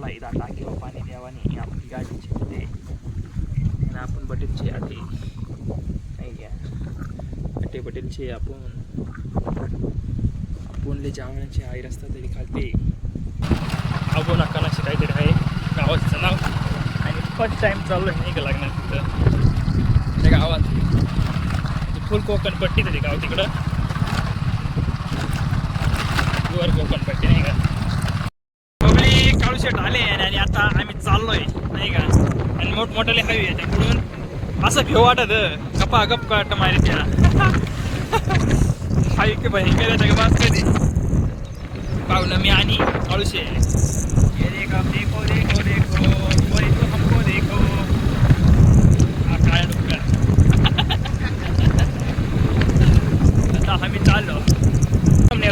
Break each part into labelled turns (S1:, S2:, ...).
S1: आम्हाला इथं टाकीवर पाणी द्यावाने आपली गाडीची ते आणि आपण बटेलचे आटे नाही घ्या अटे बटेलचे आपण ले जावण्याचे आई रस्ता तरी खालते आबो नाकानाशी काहीतरी आहे गावाचं नाव आणि फर्स्ट टाइम चाललो आहे नाही का लागणार तिथं त्या गावात फुल कोकणपट्टी तरी गाव तिकडं वर कोकणपट्टी नाही का पब्लिक काळूशेट आले आणि आता आम्ही चाललोय नाही का आणि मोठमोठाले हवी आहे त्याकडून असं घेऊ वाटत गप्पा गप काट मारे त्या हाय की भयंकर आहे का कधी पाहुणं मी आणि काळूशे ये देखो देखो देखो देखो कोई तो हमको देखो काय डुक्कर आता आम्ही चाललो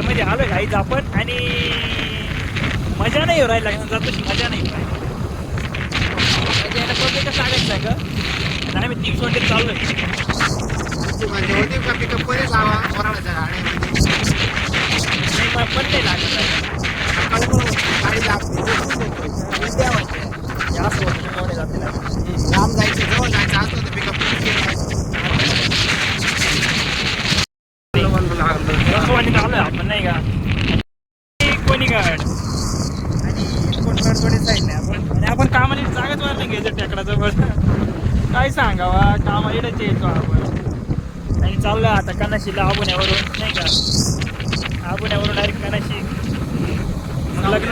S1: मध्ये आलोय गाईच आपण आणि मजा नाही राहायला लागणार तशी मजा नाही कसं सांगायचं का आणि आम्ही 300 मीटर चाललोय
S2: पिकअप मध्ये जावा वराडाच्या
S1: पण नाही लागत
S2: गाडी
S1: जास्त होते जाते
S2: लांब जायचं जवळ जायचं असलं तर पिकअप
S1: आलोय आपण नाही का कोणी गाड आणि कोणी साईड नाही आपण आपण कामाला जागाच वर नाही घ्यायचं टेकडाजवळ काय सांगावा कामाला इडच येतो आपण आणि चाललं आता कानाशीला आबुण्यावरून नाही का आबुण्यावरून डायरेक्ट कानाशी लग्न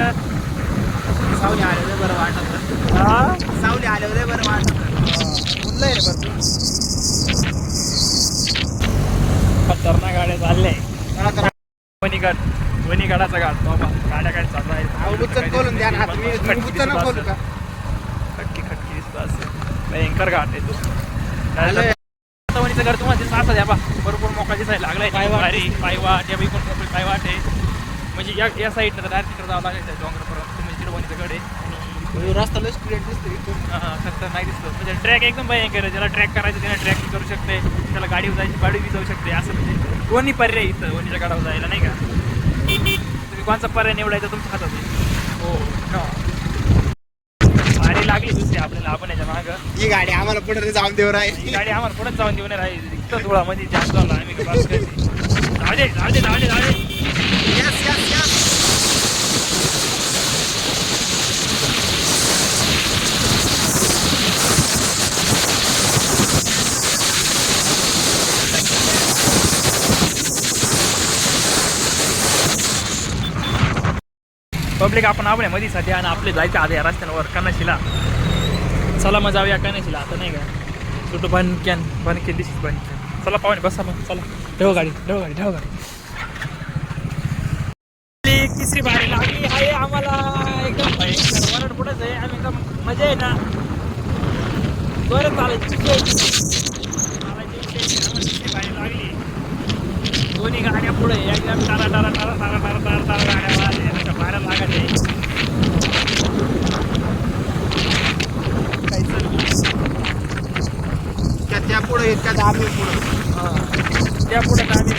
S2: सावली आल्यावर बरं वाटत
S1: हा
S2: सावली आल्यावर बरं वाटत
S1: मुलं आहे रे बरं खतरनाक गाड्या चालल्या वणीगडाचा घाट बाबा गाड्या काय चालू आहे
S2: बोलून द्या ना बोलू का
S1: खटकी दिसतो असं भयंकर घाट आहे तो वणीचं घर तुम्हाला दिसत असं द्या बा बरोबर मोकळा दिसायला लागलाय पायवाट या बाई पण मोकळी पायवाट आहे म्हणजे या साईडनं डायरेक्ट तिकडे जावं लागायचं डोंगरापर्यंत म्हणजे तिकडे वणीचं गड आहे
S2: रस्ता लय स्ट्रेट दिसतो
S1: खतरनाक दिसतो म्हणजे ट्रॅक एकदम भयंकर आहे ज्याला ट्रॅक करायचं त्याला ट्रॅक करू शकते त्याला गाडीवर जायची गाडी जाऊ शकते असं म्हणजे दोन्ही पर्याय इथं वणीच्या गाडावर जायला नाही का तुम्ही कोणचा पर्याय निवडायचा तुमच्या हातात आहे हो गाडी लागली दुसरी आपल्याला आपण याच्या मागं
S2: ही गाडी आम्हाला पुढे जाऊन देऊ राहील
S1: ही गाडी आम्हाला पुढेच जाऊन देऊ नाही राहील इथं धुळामध्ये जास्त झाला आम्ही झाडे
S2: यस यस यस
S1: पब्लिक आपण आपण मध्ये सध्या आणि आपले जायचं आधी या रस्त्यांवर कानाशीला चला मग जाऊया कानाशीला आता नाही का छोटं बनके दिसत बनके चला पाहुणे बसा मग चला ठेव गाडी तिसरी बारी लागली आहे आम्हाला एकदम भयंकर वरड पुढंच आहे आम्ही एकदम मजा आहे ना बरं चालायची तिसरी बारी लागली दोन्ही गाड्या पुढे एकदम टारा गाड्या बाहेर लागत आहे
S2: त्या पुढे इतक्या दाबी पुढे
S1: त्या पुढे दाबी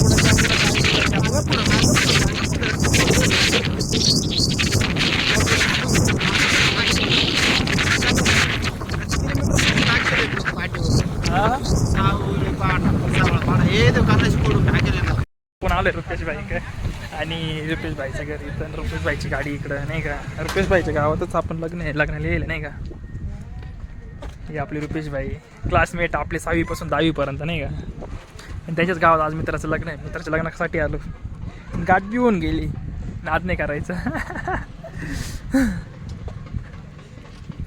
S1: कोण आलोय रुपेश भाई काय आणि रुपेश भाईच्या घरी इथं रुपेश भाईची गाडी इकडं नाही का रुपेश भाईच्या गावातच आपण लग्नाला येईल नाही का हे आपले रुपेश भाई क्लासमेट आपले 6वी पासून 10वी पर्यंत नाही का आणि त्याच्याच गावात आज मित्राचं लग्न आहे मित्राच्या लग्नासाठी आलो गाठ बी होऊन गेली नाद नाही करायचं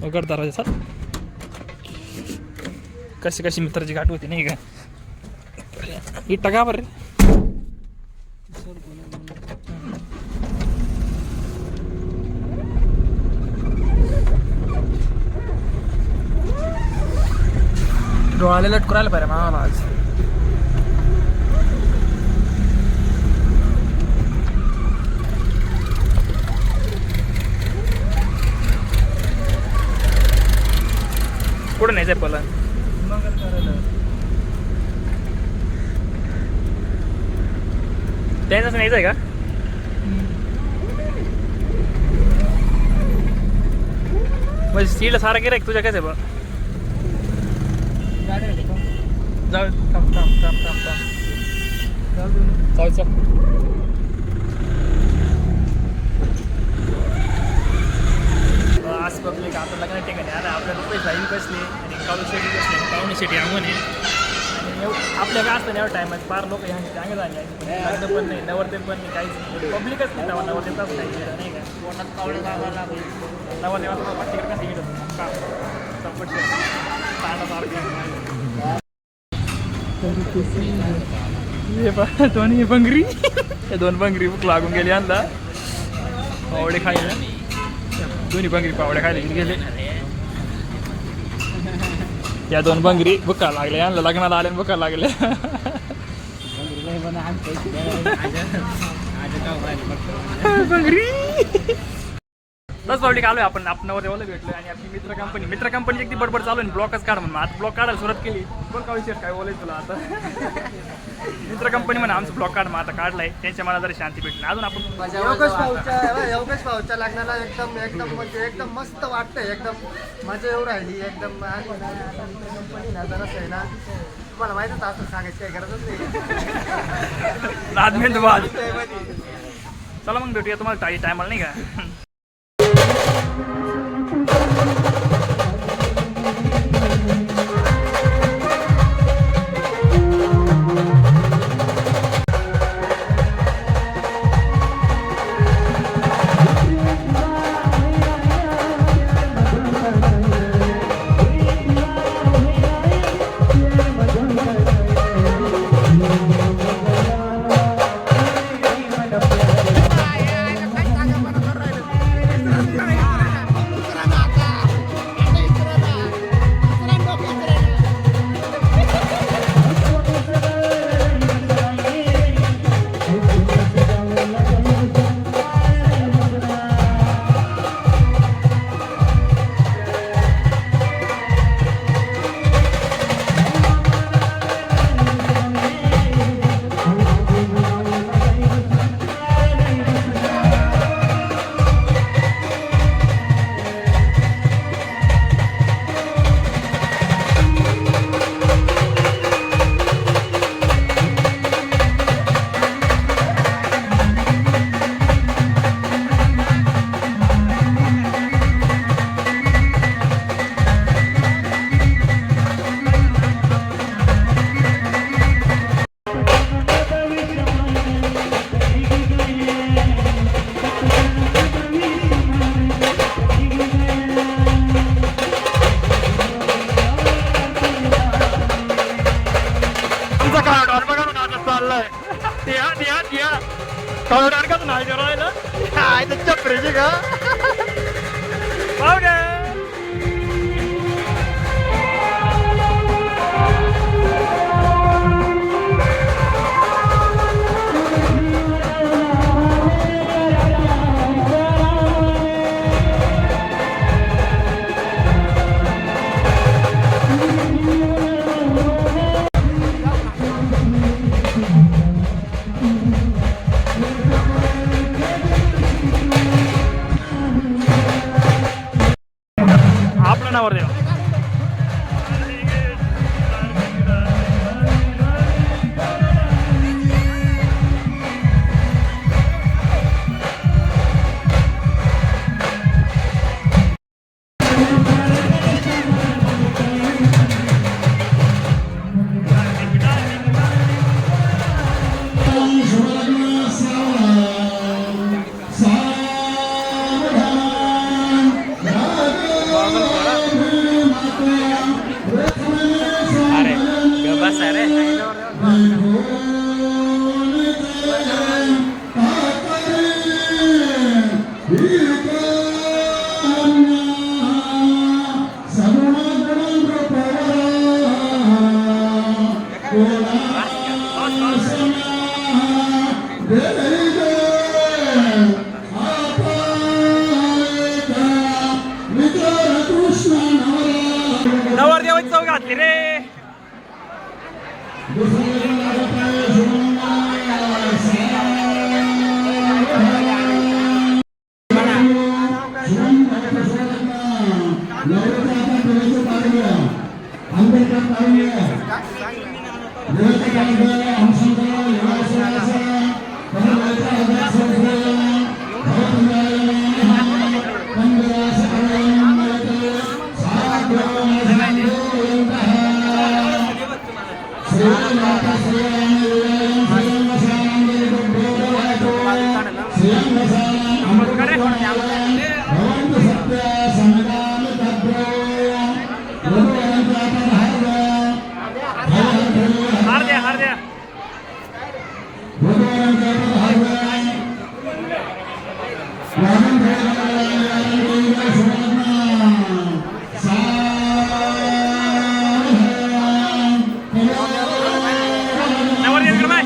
S1: उघड दरवाजा सर कशी मित्राची गाठ होती नाही का ही टगा बरं डोळाला लटकू राहिलं पाहिजे मामा आज कुठं नाही पला त्याच नाहीच आहे का म्हणजे सीला सारा गिरायक तुझ्या कसं आहे बा जाऊ थांब थांब थांब थांब थांब जाऊ चल आज पब्लिक आता लग्न ठिकाणी आता आपल्या रुपये जाईल कसले आणि काळू शेटी कसले पाहुणे शेटी अंगून आहे आणि आपल्या काय असतं ना एवढं टायमात फार लोक ह्यांची चांगलं झाले लग्न पण नाही नवरदेव पण नाही काहीच नाही पब्लिकच नाही तेव्हा नवरदेवच नाही नाही का पोटात कावळे लागायला नवरदेवाचा तिकडे कसं गेलं का चौपट दोन्ही बंगरी त्या दोन बंगरी भूक लागून गेली आणला पावडे खायला दोन्ही बंगरी पावडे खायला गेले या दोन बंगरी बुका लागले आणलं लग्नाला आले बुका लागले बंगरी बस पब्लिक आलोय आपण नवरदेवाला भेटलोय आणि आपली मित्र कंपनी एक ती बडबड चालू आहे ब्लॉकच काढ म्हणून आता ब्लॉक काढायला सुरुवात केली पण काय विषय काय बोलायचं तुला आता मित्र कंपनी म्हणून आमचं ब्लॉक काढ मग आता काढलाय त्यांच्या मला जरा शांती भेटली अजून आपण
S2: योगेश भाऊच्या लग्नाला एकदम म्हणजे एकदम मस्त वाटतंय एकदम मजा येऊ राहिली एकदम कंपनी ना जरासं आहे ना तुम्हाला माहितच असं सांगायची काही गरजच नाही
S1: चला मग भेटूया तुम्हाला टायमाला नाही का
S2: चपरेची का
S1: आपलं नवरदेव नवरदेवाची चव घातली रे. हार द्या हार द्या नवर दे इकडे बाय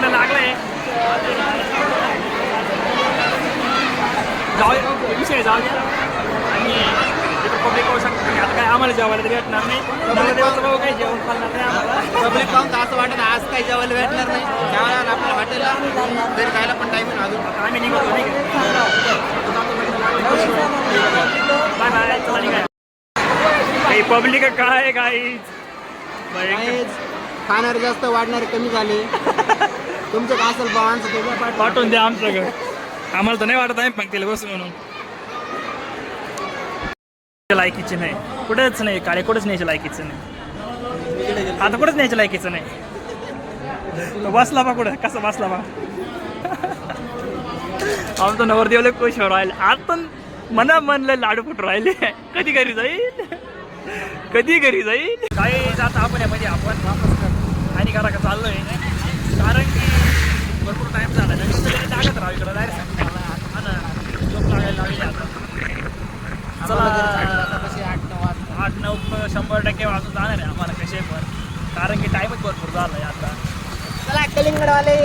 S1: घेऊ लागलंय विषय जाऊ द्या आणि पब्लिक होऊ शकतो आता काय आम्हाला जेवायला तरी भेटणार नाही देवाचं भाऊ काही जेवण खाणार नाही आम्हाला
S2: पब्लिक पाहून तर असं वाटत आज काही जेवायला भेटणार नाही जेवायला आपल्या हॉटेलला तरी खायला पण टाईम अजून
S1: आता आम्ही निघतो नाही बाय बाय चला निघाय काही पब्लिक काय काही
S2: खाणारे जास्त वाढणारे कमी झाले तुमचं काय असेल बाबांचं तेवढं
S1: पाठवून द्या आमचं घर आम्हाला तर नाही वाटत आहे पंक्तीला बस म्हणून लायकीचे नाही कुठेच नाही काळे कुठेच न्यायच्या लायकीचं नाही आता कुठेच न्यायच्या लायकीचं नाही बसला बा कुठं कसं बसला बा आमचं नवरदेवला खुश हो राहिले आता मना मनला लाडू फुट राहिले कधी घरी जाईल कधी घरी जाईल काही जात आपण यामध्ये आपण वापस आणि करा का चाललोय कारण की भरपूर टाइम झाला टाकत राहा इकडं डायरेक्ट झोप लागायला लागली आता चला 8-9 वाजून जाणार आहे आम्हाला कसे पण कारण की टाइमच भरपूर झालाय आता
S2: चला कलिंगडवाले